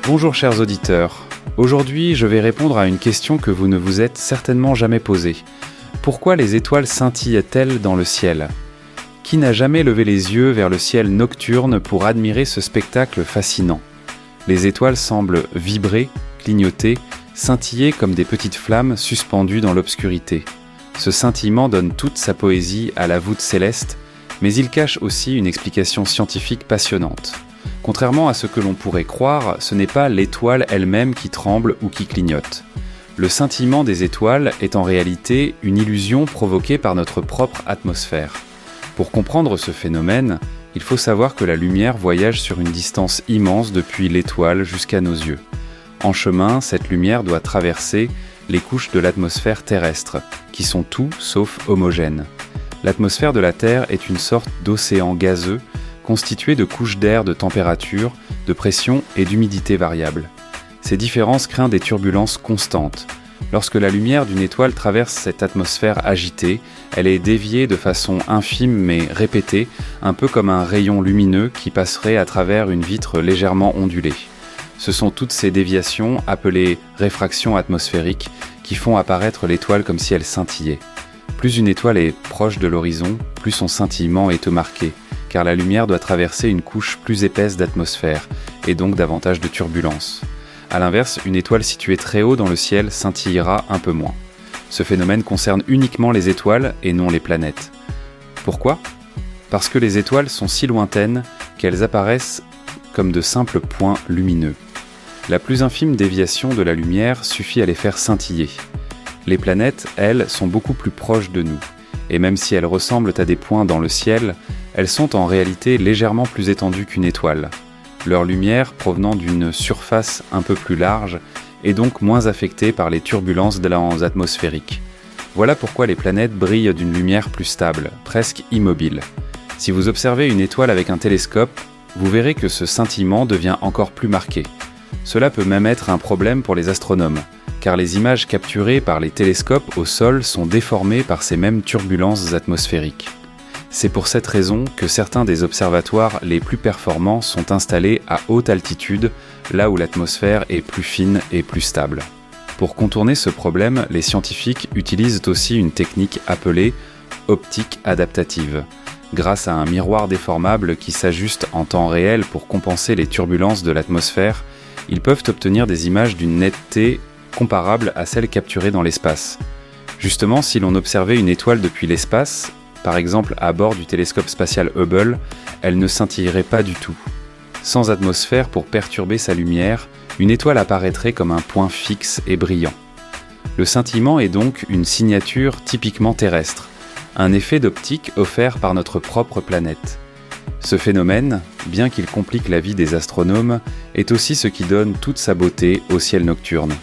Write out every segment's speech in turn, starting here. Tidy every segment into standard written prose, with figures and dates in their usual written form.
Bonjour chers auditeurs, aujourd'hui je vais répondre à une question que vous ne vous êtes certainement jamais posée. Pourquoi les étoiles scintillent-elles dans le ciel ? Qui n'a jamais levé les yeux vers le ciel nocturne pour admirer ce spectacle fascinant ? Les étoiles semblent vibrer, clignoter, scintiller comme des petites flammes suspendues dans l'obscurité. Ce scintillement donne toute sa poésie à la voûte céleste, mais il cache aussi une explication scientifique passionnante. Contrairement à ce que l'on pourrait croire, ce n'est pas l'étoile elle-même qui tremble ou qui clignote. Le scintillement des étoiles est en réalité une illusion provoquée par notre propre atmosphère. Pour comprendre ce phénomène, il faut savoir que la lumière voyage sur une distance immense depuis l'étoile jusqu'à nos yeux. En chemin, cette lumière doit traverser les couches de l'atmosphère terrestre, qui sont tout sauf homogènes. L'atmosphère de la Terre est une sorte d'océan gazeux, constitué de couches d'air de température, de pression et d'humidité variables. Ces différences créent des turbulences constantes. Lorsque la lumière d'une étoile traverse cette atmosphère agitée, elle est déviée de façon infime mais répétée, un peu comme un rayon lumineux qui passerait à travers une vitre légèrement ondulée. Ce sont toutes ces déviations, appelées réfractions atmosphériques, qui font apparaître l'étoile comme si elle scintillait. Plus une étoile est proche de l'horizon, plus son scintillement est marqué, car la lumière doit traverser une couche plus épaisse d'atmosphère, et donc davantage de turbulences. A l'inverse, une étoile située très haut dans le ciel scintillera un peu moins. Ce phénomène concerne uniquement les étoiles et non les planètes. Pourquoi ? Parce que les étoiles sont si lointaines qu'elles apparaissent comme de simples points lumineux. La plus infime déviation de la lumière suffit à les faire scintiller. Les planètes, elles, sont beaucoup plus proches de nous, et même si elles ressemblent à des points dans le ciel, elles sont en réalité légèrement plus étendues qu'une étoile. Leur lumière, provenant d'une surface un peu plus large, est donc moins affectée par les turbulences atmosphériques. Voilà pourquoi les planètes brillent d'une lumière plus stable, presque immobile. Si vous observez une étoile avec un télescope, vous verrez que ce scintillement devient encore plus marqué. Cela peut même être un problème pour les astronomes, car les images capturées par les télescopes au sol sont déformées par ces mêmes turbulences atmosphériques. C'est pour cette raison que certains des observatoires les plus performants sont installés à haute altitude, là où l'atmosphère est plus fine et plus stable. Pour contourner ce problème, les scientifiques utilisent aussi une technique appelée optique adaptative. Grâce à un miroir déformable qui s'ajuste en temps réel pour compenser les turbulences de l'atmosphère, ils peuvent obtenir des images d'une netteté comparable à celle capturée dans l'espace. Justement, si l'on observait une étoile depuis l'espace, par exemple à bord du télescope spatial Hubble, elle ne scintillerait pas du tout. Sans atmosphère pour perturber sa lumière, une étoile apparaîtrait comme un point fixe et brillant. Le scintillement est donc une signature typiquement terrestre, un effet d'optique offert par notre propre planète. Ce phénomène, bien qu'il complique la vie des astronomes, est aussi ce qui donne toute sa beauté au ciel nocturne.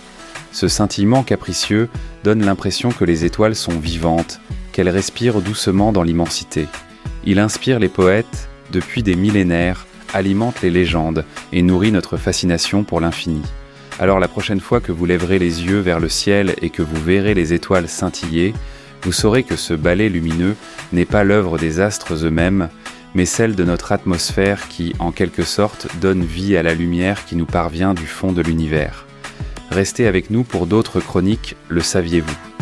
Ce scintillement capricieux donne l'impression que les étoiles sont vivantes, qu'elles respirent doucement dans l'immensité. Il inspire les poètes, depuis des millénaires, alimente les légendes et nourrit notre fascination pour l'infini. Alors la prochaine fois que vous lèverez les yeux vers le ciel et que vous verrez les étoiles scintiller, vous saurez que ce ballet lumineux n'est pas l'œuvre des astres eux-mêmes, mais celle de notre atmosphère qui, en quelque sorte, donne vie à la lumière qui nous parvient du fond de l'univers. Restez avec nous pour d'autres chroniques, le saviez-vous ?